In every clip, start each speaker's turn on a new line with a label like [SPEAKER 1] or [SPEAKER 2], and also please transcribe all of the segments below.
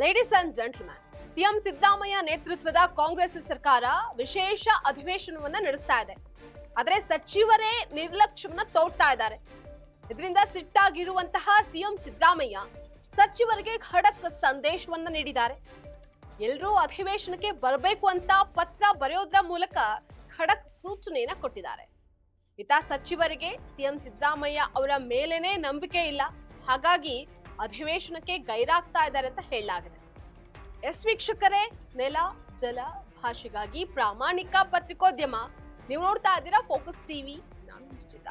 [SPEAKER 1] Ladies and gentleman, CM Siddaramaiah ನೇತೃತ್ವದ ಕಾಂಗ್ರೆಸ್ ಸರ್ಕಾರ ವಿಶೇಷ ಅಧಿವೇಶನವನ್ನ ನಡೆಸ್ತಾ ಇದೆ. ಆದರೆ ಸಚಿವರೇ ನಿರ್ಲಕ್ಷ್ಯವನ್ನ ತೋರ್ತಾ ಇದ್ದಾರೆ. ಇದರಿಂದ ಸಿಟ್ಟಾಗಿರುವಂತಹ ಸಿಎಂ ಸಿದ್ದರಾಮಯ್ಯ ಸಚಿವರಿಗೆ ಖಡಕ್ ಸಂದೇಶವನ್ನ ನೀಡಿದ್ದಾರೆ. ಎಲ್ಲರೂ ಅಧಿವೇಶನಕ್ಕೆ ಬರಬೇಕು ಅಂತ ಪತ್ರ ಬರೆಯೋದ್ರ ಮೂಲಕ ಖಡಕ್ ಸೂಚನೆಯನ್ನ ಕೊಟ್ಟಿದ್ದಾರೆ. ಇತ್ತ ಸಚಿವರಿಗೆ ಸಿಎಂ ಸಿದ್ದರಾಮಯ್ಯ ಅವರ ಮೇಲೇನೆ ನಂಬಿಕೆ ಇಲ್ಲ, ಹಾಗಾಗಿ ಅಧಿವೇಶನಕ್ಕೆ ಗೈರಾಗ್ತಾ ಇದ್ದಾರೆ ಅಂತ ಹೇಳಲಾಗಿದೆ. ವೀಕ್ಷಕರೇ, ನೆಲ ಜಲ ಭಾಷೆಗಾಗಿ ಪ್ರಾಮಾಣಿಕ ಪತ್ರಿಕೋದ್ಯಮ. ನೀವು ನೋಡ್ತಾ ಇದ್ದೀರಾ ಫೋಕಸ್ ಟಿವಿ. ನಾನು ನಿಶ್ಚಿತ.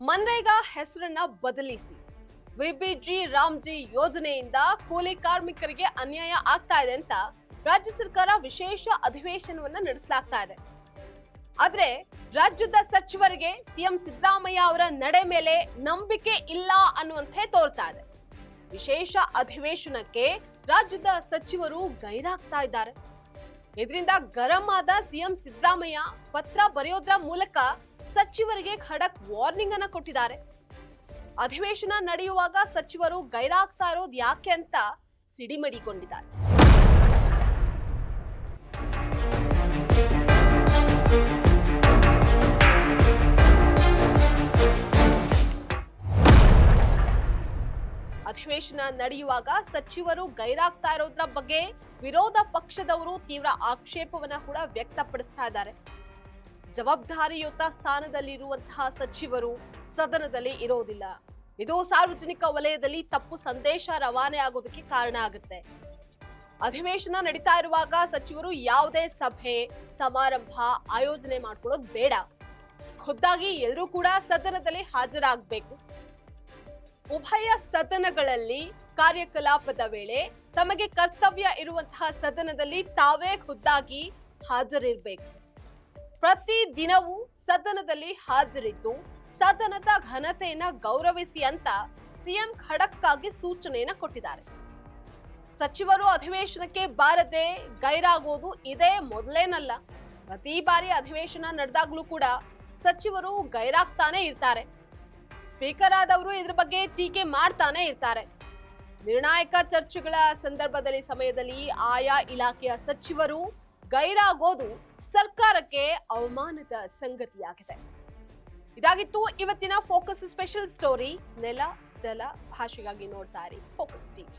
[SPEAKER 1] ಮನ್ರೇಗಾ ಹೆಸರನ್ನ ಬದಲಿಸಿ ವಿಬಿಜಿ ರಾಮ್ಜಿ ಯೋಜನೆಯಿಂದ ಕೂಲಿ ಕಾರ್ಮಿಕರಿಗೆ ಅನ್ಯಾಯ ಆಗ್ತಾ ಇದೆ ಅಂತ ರಾಜ್ಯ ಸರ್ಕಾರ ವಿಶೇಷ ಅಧಿವೇಶನವನ್ನ ನಡೆಸಲಾಗ್ತಾ ಇದೆ. ಆದ್ರೆ ರಾಜ್ಯದ ಸಚಿವರಿಗೆ ಸಿಎಂ ಸಿದ್ದರಾಮಯ್ಯ ಅವರ ನಡೆ ಮೇಲೆ ನಂಬಿಕೆ ಇಲ್ಲ ಅನ್ನುವಂತೆ ತೋರ್ತಾ ಇದೆ. ವಿಶೇಷ ಅಧಿವೇಶನಕ್ಕೆ ರಾಜ್ಯದ ಸಚಿವರು ಗೈರಾಗ್ತಾ ಇದ್ದಾರೆ. ಇದರಿಂದ ಗರಂ ಆದ ಸಿಎಂ ಸಿದ್ದರಾಮಯ್ಯ ಪತ್ರ ಬರೆಯೋದ್ರ ಮೂಲಕ ಸಚಿವರಿಗೆ ಖಡಕ್ ವಾರ್ನಿಂಗ್ ಅನ್ನ ಕೊಟ್ಟಿದ್ದಾರೆ. ಅಧಿವೇಶನ ನಡೆಯುವಾಗ ಸಚಿವರು ಗೈರಾಗ್ತಾ ಇರೋದು ಯಾಕೆ ಅಂತ ಸಿಡಿಮಡಿಕೊಂಡಿದ್ದಾರೆ. ಅಧಿವೇಶನ ನಡೆಯುವಾಗ ಸಚಿವರು ಗೈರಾಗ್ತಾ ಇರೋದ್ರ ಬಗ್ಗೆ ವಿರೋಧ ಪಕ್ಷದವರು ತೀವ್ರ ಆಕ್ಷೇಪವನ್ನ ಕೂಡ ವ್ಯಕ್ತಪಡಿಸ್ತಾ ಇದ್ದಾರೆ. ಜವಾಬ್ದಾರಿಯುತ ಸ್ಥಾನದಲ್ಲಿರುವಂತಹ ಸಚಿವರು ಸದನದಲ್ಲಿ ಇರೋದಿಲ್ಲ. ಇದು ಸಾರ್ವಜನಿಕ ವಲಯದಲ್ಲಿ ತಪ್ಪು ಸಂದೇಶ ರವಾನೆ ಆಗೋದಕ್ಕೆ ಕಾರಣ ಆಗುತ್ತೆ. ಅಧಿವೇಶನ ನಡೀತಾ ಇರುವಾಗ ಸಚಿವರು ಯಾವುದೇ ಸಭೆ ಸಮಾರಂಭ ಆಯೋಜನೆ ಮಾಡ್ಕೊಳ್ಳೋದು ಬೇಡ. ಖುದ್ದಾಗಿ ಎಲ್ಲರೂ ಕೂಡ ಸದನದಲ್ಲಿ ಹಾಜರಾಗಬೇಕು. ಉಭಯ ಸದನಗಳಲ್ಲಿ ಕಾರ್ಯಕಲಾಪದ ವೇಳೆ ತಮಗೆ ಕರ್ತವ್ಯ ಇರುವಂತಹ ಸದನದಲ್ಲಿ ತಾವೇ ಖುದ್ದಾಗಿ ಹಾಜರಿರಬೇಕು. ಪ್ರತಿ ದಿನವೂ ಸದನದಲ್ಲಿ ಹಾಜರಿದ್ದು ಸದನದ ಘನತೆಯನ್ನ ಗೌರವಿಸಿ ಅಂತ ಸಿಎಂ ಖಡಕ್ ಆಗಿ ಸೂಚನೆಯನ್ನ ಕೊಟ್ಟಿದ್ದಾರೆ. ಸಚಿವರು ಅಧಿವೇಶನಕ್ಕೆ ಬಾರದೆ ಗೈರಾಗೋದು ಇದೇ ಮೊದಲೇನಲ್ಲ. ಪ್ರತಿ ಬಾರಿ ಅಧಿವೇಶನ ನಡೆದಾಗ್ಲೂ ಕೂಡ ಸಚಿವರು ಗೈರಾಗ್ತಾನೆ ಇರ್ತಾರೆ. ಸ್ಪೀಕರ್ ಆದವರು ಇದ್ರ ಬಗ್ಗೆ ಟೀಕೆ ಮಾಡ್ತಾನೆ ಇರ್ತಾರೆ. ನಿರ್ಣಾಯಕ ಚರ್ಚೆಗಳ ಸಂದರ್ಭದಲ್ಲಿ ಸಮಯದಲ್ಲಿ ಆಯಾ ಇಲಾಖೆಯ ಸಚಿವರು ಗೈರಾಗೋದು ಸರ್ಕಾರಕ್ಕೆ ಅವಮಾನದ ಸಂಗತಿಯಾಗಿದೆ. ಇದಾಗಿತ್ತು ಇವತ್ತಿನ ಫೋಕಸ್ ಸ್ಪೆಷಲ್ ಸ್ಟೋರಿ. ನೆಲ ಜಲ ಭಾಷೆಗಾಗಿ ನೋಡ್ತಾ ಇರಿ ಫೋಕಸ್ ಟಿವಿ.